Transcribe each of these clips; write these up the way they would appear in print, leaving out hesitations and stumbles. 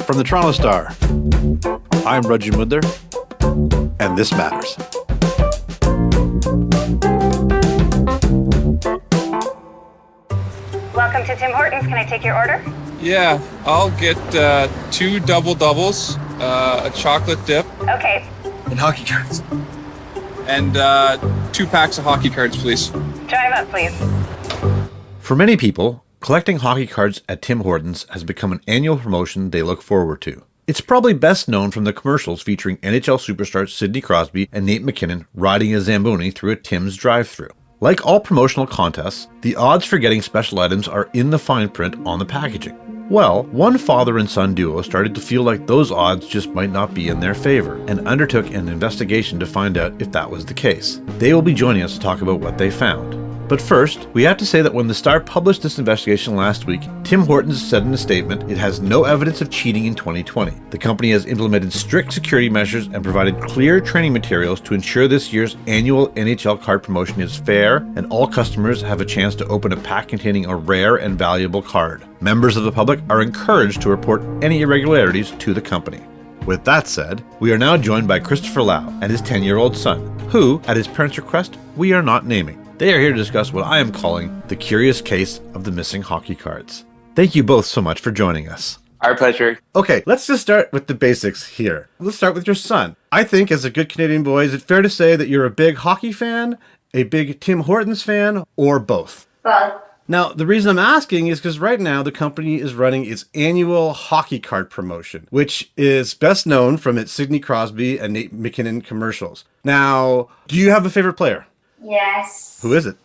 From the Toronto Star, I'm Raju Mudhar, and this matters. Welcome to Tim Hortons. Can I take your order? Yeah, I'll get 2 double-doubles, a chocolate dip. Okay. And hockey cards. And 2 packs of hockey cards, please. Drive up, please. For many people, collecting hockey cards at Tim Hortons has become an annual promotion they look forward to. It's probably best known from the commercials featuring NHL superstars Sidney Crosby and Nate McKinnon riding a Zamboni through a Tim's drive-thru. Like all promotional contests, the odds for getting special items are in the fine print on the packaging. Well, one father and son duo started to feel like those odds just might not be in their favor and undertook an investigation to find out if that was the case. They will be joining us to talk about what they found. But first, we have to say that when the Star published this investigation last week, Tim Hortons said in a statement it has no evidence of cheating in 2020. The company has implemented strict security measures and provided clear training materials to ensure this year's annual NHL card promotion is fair and all customers have a chance to open a pack containing a rare and valuable card. Members of the public are encouraged to report any irregularities to the company. With that said, we are now joined by Christopher Lau and his 10-year-old son, who, at his parents' request, we are not naming. They are here to discuss what I am calling the curious case of the missing hockey cards. Thank you both so much for joining us. Our pleasure. Okay, let's just start with the basics here. Let's start with your son. I think as a good Canadian boy, is it fair to say that you're a big hockey fan, a big Tim Hortons fan, or both? Both. Now, the reason I'm asking is because right now the company is running its annual hockey card promotion, which is best known from its Sidney Crosby and Nate McKinnon commercials. Now, do you have a favorite player? Yes. Who is it?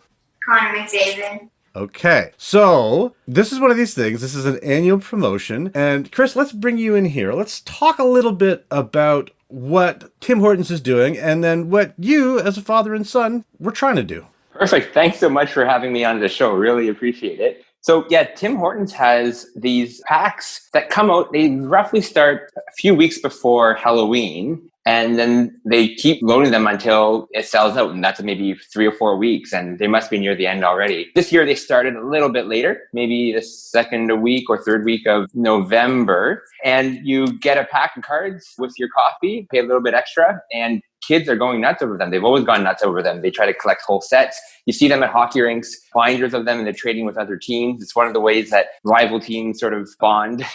Connor McDavid. Okay, so this is one of these things. This is an annual promotion. And Chris, let's bring you in here. Let's talk a little bit about what Tim Hortons is doing and then what you, as a father and son, were trying to do. Perfect. Thanks so much for having me on the show. Really appreciate it. So yeah, Tim Hortons has these packs that come out. They roughly start a few weeks before Halloween. And then they keep loading them until it sells out. And that's maybe 3 or 4 weeks. And they must be near the end already. This year, they started a little bit later, maybe the second week or third week of November. And you get a pack of cards with your coffee, pay a little bit extra. And kids are going nuts over them. They've always gone nuts over them. They try to collect whole sets. You see them at hockey rinks, binders of them, and they're trading with other teams. It's one of the ways that rival teams sort of bond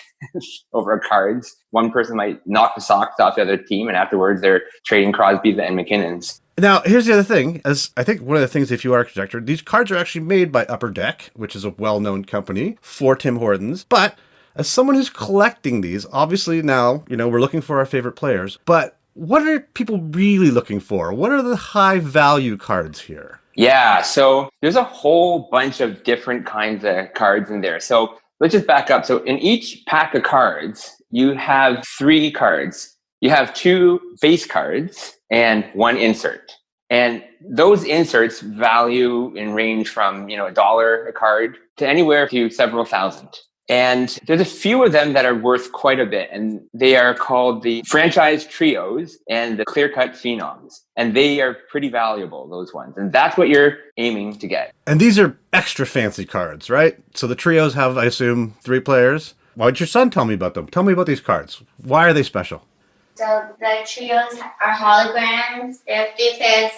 over cards. One person might knock the socks off the other team, and afterwards they're trading Crosby's and McKinnon's. Now, here's the other thing. As I think one of the things, if you are a collector, these cards are actually made by Upper Deck, which is a well-known company for Tim Hortons. But as someone who's collecting these, obviously now, we're looking for our favorite players. But what are people really looking for? What are the high-value cards here? Yeah, so there's a whole bunch of different kinds of cards in there. So let's just back up. So in each pack of cards, you have 3 cards. You have 2 base cards and 1 insert. And those inserts value and range from, $1 a card to anywhere to several thousand. And there's a few of them that are worth quite a bit. And they are called the franchise trios and the clear-cut phenoms. And they are pretty valuable, those ones. And that's what you're aiming to get. And these are extra fancy cards, right? So the trios have, I assume, 3 players. Why don't your son tell me about them? Tell me about these cards. Why are they special? So the trios are holograms. They're 3 players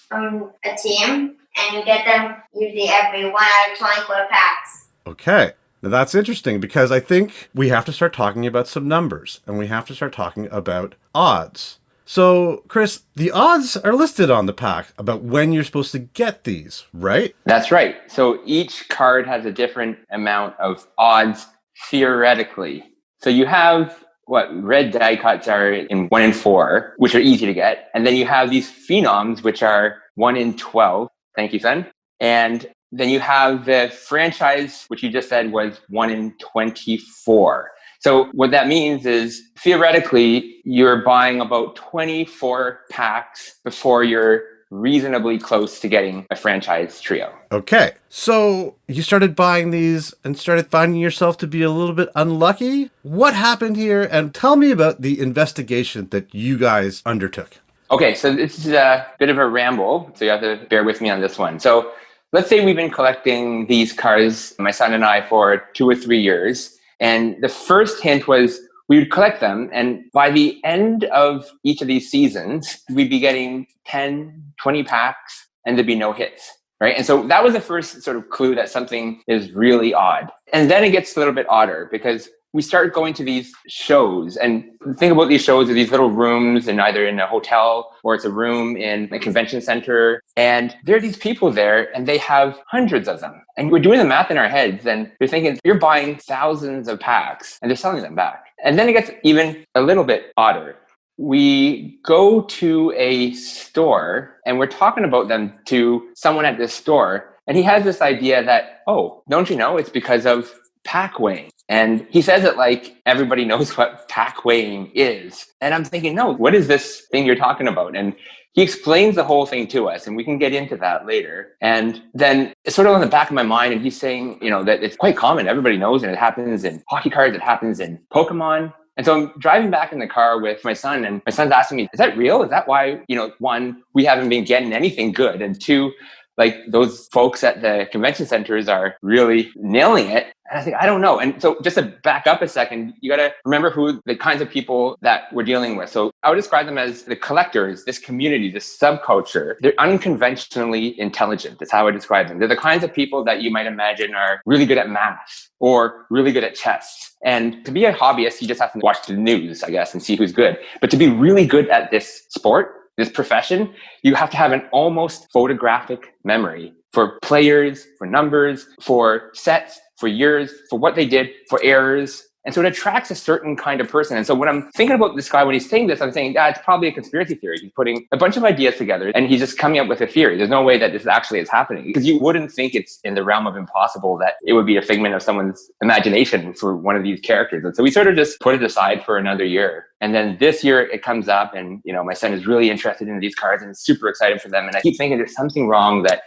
from a team. And you get them usually every 1 out of 24 packs. Okay. Now that's interesting because I think we have to start talking about some numbers and we have to start talking about odds. So, Chris, the odds are listed on the pack about when you're supposed to get these, right? That's right. So each card has a different amount of odds theoretically. So you have what red die cuts are in 1 in 4, which are easy to get. And then you have these phenoms, which are 1 in 12. Thank you, son. And then you have the franchise, which you just said was 1 in 24. So what that means is theoretically, you're buying about 24 packs before you're reasonably close to getting a franchise trio. Okay. So you started buying these and started finding yourself to be a little bit unlucky. What happened here? And tell me about the investigation that you guys undertook. Okay. So this is a bit of a ramble. So you have to bear with me on this one. So let's say we've been collecting these cards, my son and I, for 2 or 3 years. And the first hint was we would collect them. And by the end of each of these seasons, we'd be getting 10, 20 packs and there'd be no hits. Right. And so that was the first sort of clue that something is really odd. And then it gets a little bit odder because we started going to these shows, and think about these shows are these little rooms in either in a hotel or it's a room in a convention center. And there are these people there and they have hundreds of them. And we're doing the math in our heads and we're thinking you're buying thousands of packs and they're selling them back. And then it gets even a little bit odder. We go to a store and we're talking about them to someone at this store. And he has this idea that, oh, don't you know, it's because of pack weighing. And he says it like everybody knows what pack weighing is. And I'm thinking, no, what is this thing you're talking about? And he explains the whole thing to us, and we can get into that later. And then it's sort of on the back of my mind, and he's saying, that it's quite common. Everybody knows, and it happens in hockey cards, it happens in Pokemon. And so I'm driving back in the car with my son, and my son's asking me, is that real? Is that why, one, we haven't been getting anything good? And two, like those folks at the convention centers are really nailing it. And I think, I don't know. And so just to back up a second, you got to remember who the kinds of people that we're dealing with. So I would describe them as the collectors, this community, this subculture. They're unconventionally intelligent. That's how I describe them. They're the kinds of people that you might imagine are really good at math or really good at chess. And to be a hobbyist, you just have to watch the news, I guess, and see who's good. But to be really good at this sport, this profession, you have to have an almost photographic memory for players, for numbers, for sets, for years, for what they did, for errors. And so it attracts a certain kind of person. And so when I'm thinking about this guy, when he's saying this, I'm saying, it's probably a conspiracy theory. He's putting a bunch of ideas together and he's just coming up with a theory. There's no way that this actually is happening, because you wouldn't think it's in the realm of impossible that it would be a figment of someone's imagination for one of these characters. And so we sort of just put it aside for another year. And then this year it comes up and, my son is really interested in these cards and is super excited for them. And I keep thinking there's something wrong, that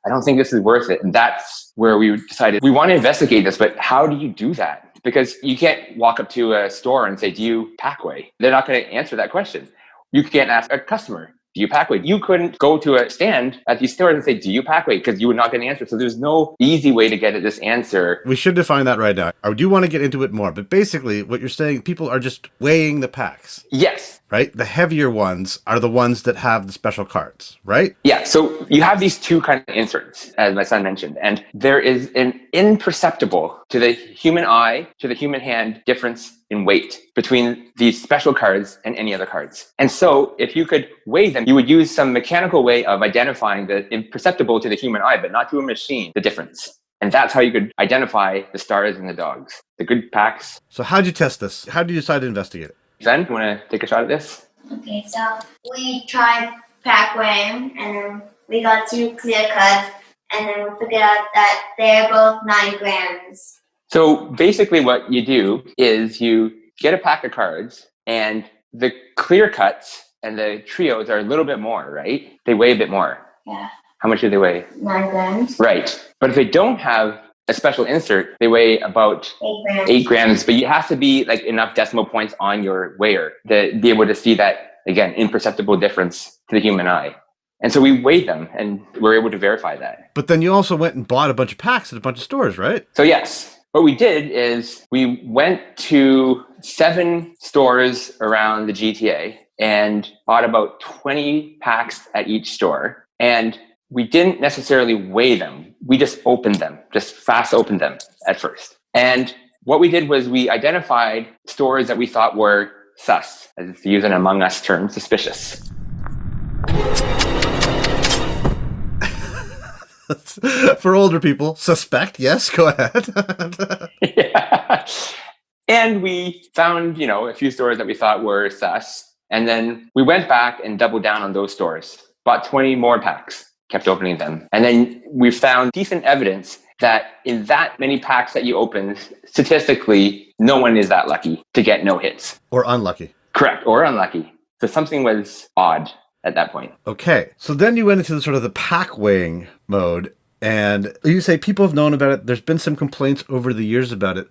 I don't think this is worth it. And that's where we decided we want to investigate this, but how do you do that? Because you can't walk up to a store and say, do you pack weigh? They're not going to answer that question. You can't ask a customer, do you pack weigh? You couldn't go to a stand at these stores and say, do you pack weigh? Because you would not get an answer. So there's no easy way to get at this answer. We should define that right now. I do want to get into it more, but basically what you're saying, people are just weighing the packs. Yes. Right? The heavier ones are the ones that have the special cards, right? Yeah. So you have these two kind of inserts, as my son mentioned, and there is an imperceptible to the human eye, to the human hand difference in weight between these special cards and any other cards. And so if you could weigh them, you would use some mechanical way of identifying the imperceptible to the human eye, but not to a machine, the difference. And that's how you could identify the stars and the dogs, the good packs. So how'd you test this? How did you decide to investigate it? Zen, you want to take a shot at this? Okay, so we tried pack weighing, and then we got 2 clear cuts, and then we figured out that they're both 9 grams. So basically what you do is you get a pack of cards, and the clear cuts and the trios are a little bit more, right? They weigh a bit more. Yeah. How much do they weigh? 9 grams. Right. But if they don't have a special insert, they weigh about 8 grams. 8 grams, but you have to be like enough decimal points on your weigher to be able to see that, again, imperceptible difference to the human eye. And so we weighed them and we're able to verify that. But then you also went and bought a bunch of packs at a bunch of stores, right? So yes, what we did is we went to 7 stores around the GTA and bought about 20 packs at each store. And we didn't necessarily weigh them. We just opened them, just fast opened them at first. And what we did was we identified stores that we thought were sus, as to use an Among Us term, suspicious. For older people, suspect, yes, go ahead. Yeah. And we found, a few stores that we thought were sus. And then we went back and doubled down on those stores, bought 20 more packs, kept opening them. And then we found decent evidence that in that many packs that you open, statistically, no one is that lucky to get no hits. Or unlucky. Correct, or unlucky. So something was odd at that point. Okay, so then you went into the sort of the pack weighing mode, and you say people have known about it. There's been some complaints over the years about it.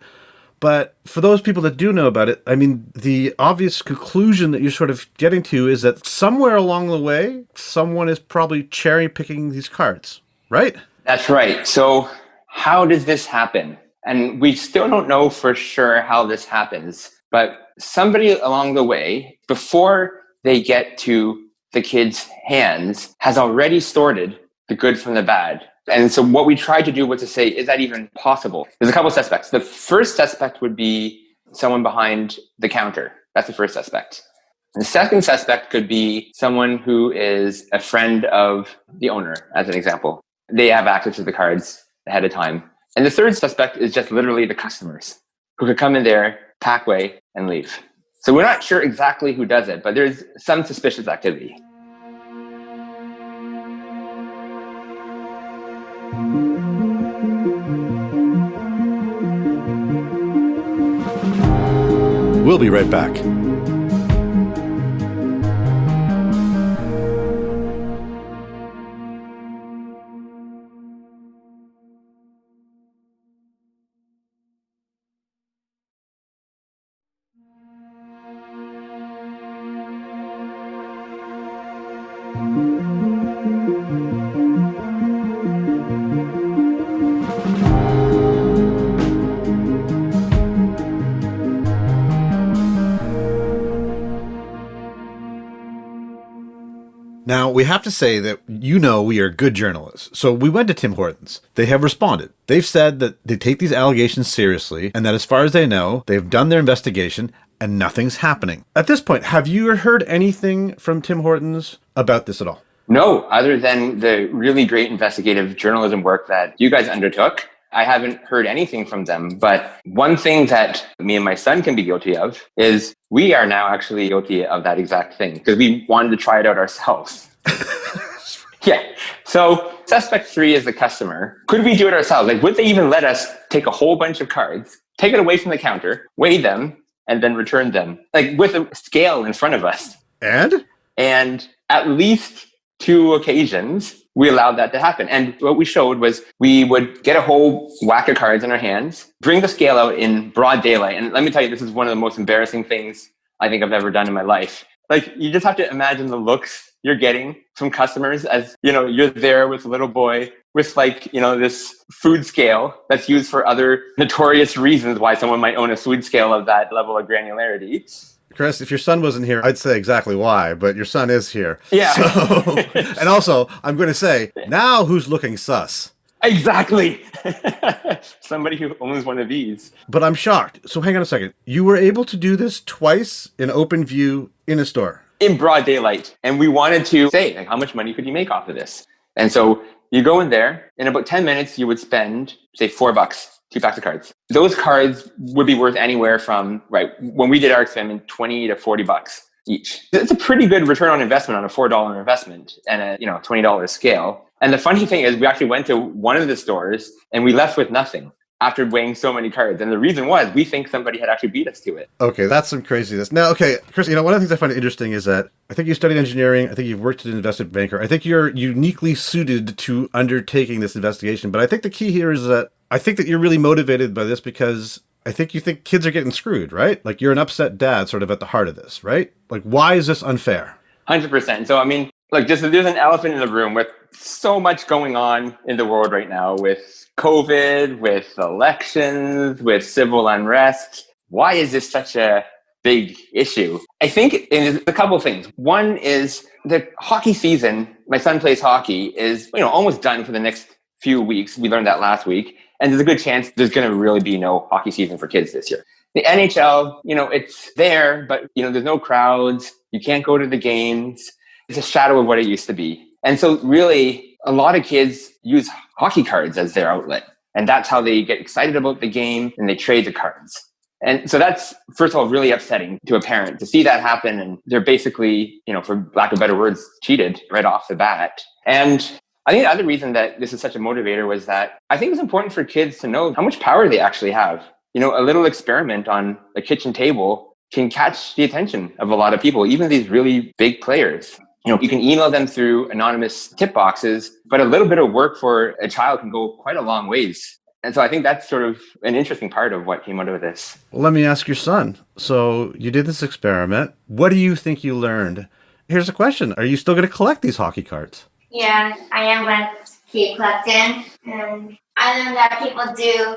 But for those people that do know about it, I mean, the obvious conclusion that you're sort of getting to is that somewhere along the way, someone is probably cherry picking these cards, right? That's right. So how does this happen? And we still don't know for sure how this happens. But somebody along the way, before they get to the kids' hands, has already sorted the good from the bad. And so what we tried to do was to say, is that even possible? There's a couple of suspects. The first suspect would be someone behind the counter. That's the first suspect. The second suspect could be someone who is a friend of the owner, as an example. They have access to the cards ahead of time. And the third suspect is just literally the customers who could come in there, pack away, and leave. So we're not sure exactly who does it, but there's some suspicious activity. We'll be right back. Now, we have to say that we are good journalists. So we went to Tim Hortons. They have responded. They've said that they take these allegations seriously and that as far as they know, they've done their investigation and nothing's happening. At this point, have you heard anything from Tim Hortons about this at all? No, other than the really great investigative journalism work that you guys undertook. I haven't heard anything from them. But one thing that me and my son can be guilty of is we are now actually guilty of that exact thing because we wanted to try it out ourselves. Yeah. So suspect 3 is the customer. Could we do it ourselves? Like, would they even let us take a whole bunch of cards, take it away from the counter, weigh them, and then return them? Like with a scale in front of us. And at least 2 occasions, we allowed that to happen. And what we showed was we would get a whole whack of cards in our hands, bring the scale out in broad daylight. And let me tell you, this is one of the most embarrassing things I think I've ever done in my life. Like, you just have to imagine the looks you're getting from customers as, you're there with a little boy with this food scale that's used for other notorious reasons why someone might own a food scale of that level of granularity. Chris, if your son wasn't here, I'd say exactly why, but your son is here. Yeah. So, and also, I'm going to say, now who's looking sus? Exactly. Somebody who owns one of these. But I'm shocked. So hang on a second. You were able to do this twice in open view in a store? In broad daylight. And we wanted to say, how much money could you make off of this? And so you go in there, in about 10 minutes, you would spend, say, $4, 2 packs of cards. Those cards would be worth anywhere from, when we did our experiment, $20 to $40 each. It's a pretty good return on investment on a $4 investment and a $20 scale. And the funny thing is, we actually went to one of the stores and we left with nothing after weighing so many cards. And the reason was we think somebody had actually beat us to it. Okay, that's some craziness. Now, okay, Chris, one of the things I find interesting is that I think you studied engineering. I think you've worked as an investment banker. I think you're uniquely suited to undertaking this investigation. But I think the key here is that I think that you're really motivated by this because I think you think kids are getting screwed, right? Like, you're an upset dad sort of at the heart of this, right? Like, why is this unfair? 100%. So, there's an elephant in the room with so much going on in the world right now with COVID, with elections, with civil unrest. Why is this such a big issue? I think there's a couple of things. One is the hockey season, my son plays hockey, is almost done for the next few weeks. We learned that last week. And there's a good chance there's going to really be no hockey season for kids this year. The NHL, it's there, but, there's no crowds. You can't go to the games. It's a shadow of what it used to be. And so really, a lot of kids use hockey cards as their outlet. And that's how they get excited about the game and they trade the cards. And so that's, first of all, really upsetting to a parent to see that happen. And they're basically, for lack of better words, cheated right off the bat. And I think the other reason that this is such a motivator was that I think it's important for kids to know how much power they actually have. A little experiment on a kitchen table can catch the attention of a lot of people, even these really big players. You can email them through anonymous tip boxes, but a little bit of work for a child can go quite a long ways. And so I think that's sort of an interesting part of what came out of this. Well, let me ask your son. So you did this experiment. What do you think you learned? Here's a question. Are you still going to collect these hockey cards? Yeah, I am going to keep collecting. And I learned that people do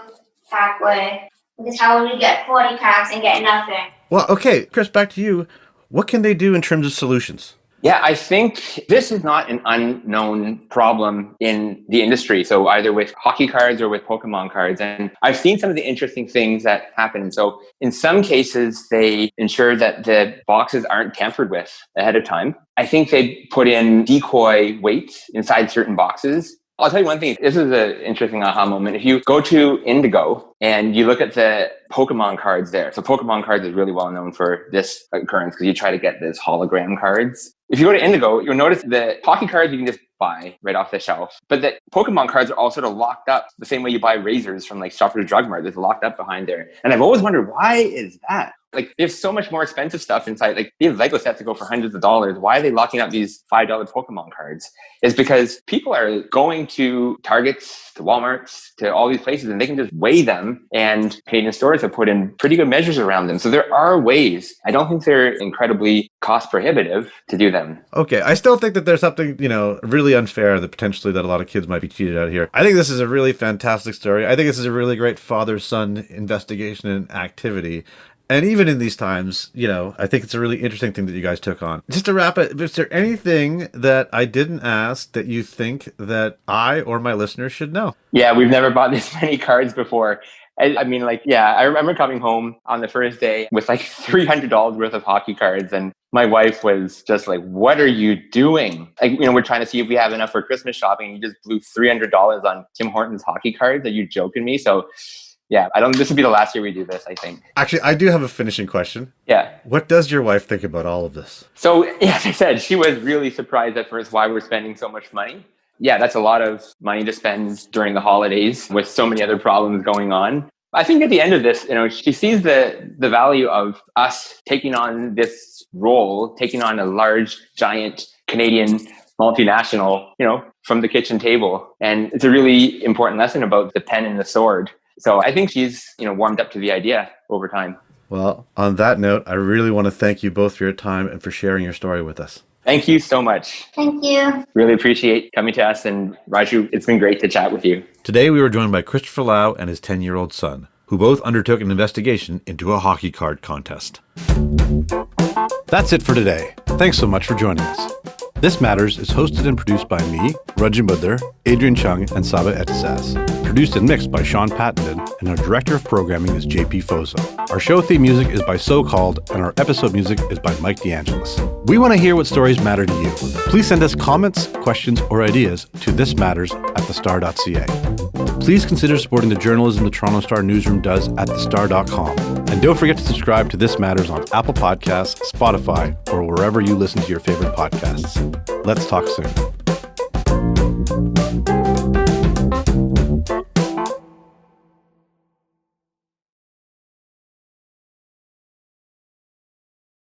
pack away. Because how would you get 40 packs and get nothing? Well, okay, Chris, back to you. What can they do in terms of solutions? Yeah, I think this is not an unknown problem in the industry. So either with hockey cards or with Pokemon cards. And I've seen some of the interesting things that happen. So in some cases, they ensure that the boxes aren't tampered with ahead of time. I think they put in decoy weights inside certain boxes. I'll tell you one thing. This is an interesting aha moment. If you go to Indigo and you look at the Pokemon cards there. So Pokemon cards is really well known for this occurrence because you try to get this hologram cards. If you go to Indigo, you'll notice the hockey cards you can just buy right off the shelf. But the Pokemon cards are all sort of locked up the same way you buy razors from like Shoppers Drug Mart. It's locked up behind there. And I've always wondered, why is that? Like, there's so much more expensive stuff inside. Like, they have Lego sets that go for hundreds of dollars. Why are they locking up these $5 Pokemon cards? It's because people are going to Targets, to Walmarts, to all these places, and they can just weigh them. And Canadian stores have put in pretty good measures around them. So there are ways. I don't think they're incredibly cost prohibitive to do them. Okay, I still think that there's something, really unfair that potentially that a lot of kids might be cheated out here. I think this is a really fantastic story. I think this is a really great father-son investigation and activity. And even in these times, I think it's a really interesting thing that you guys took on. Just to wrap it, is there anything that I didn't ask that you think that I or my listeners should know? Yeah, we've never bought this many cards before. I remember coming home on the first day with like $300 worth of hockey cards. And my wife was just like, what are you doing? Like, we're trying to see if we have enough for Christmas shopping. And you just blew $300 on Tim Hortons hockey cards. Are you joking me? So yeah, this will be the last year we do this, I think. Actually, I do have a finishing question. Yeah. What does your wife think about all of this? So, as I said, she was really surprised at first why we're spending so much money. Yeah, that's a lot of money to spend during the holidays with so many other problems going on. I think at the end of this, she sees the value of us taking on this role, taking on a large, giant Canadian multinational, from the kitchen table. And it's a really important lesson about the pen and the sword. So I think she's, warmed up to the idea over time. Well, on that note, I really want to thank you both for your time and for sharing your story with us. Thank you so much. Thank you. Really appreciate coming to us. And Raju, it's been great to chat with you. Today, we were joined by Christopher Lau and his 10-year-old son, who both undertook an investigation into a hockey card contest. That's it for today. Thanks so much for joining us. This Matters is hosted and produced by me, Raju Mudhar, Adrian Chung, and Saba Etisaz. Produced and mixed by Sean Pattenden, and our director of programming is JP Fozo. Our show theme music is by So Called, and our episode music is by Mike DeAngelis. We want to hear what stories matter to you. Please send us comments, questions, or ideas to thismatters@thestar.ca. Please consider supporting the journalism the Toronto Star newsroom does at thestar.com. And don't forget to subscribe to This Matters on Apple Podcasts, Spotify, or wherever you listen to your favorite podcasts. Let's talk soon.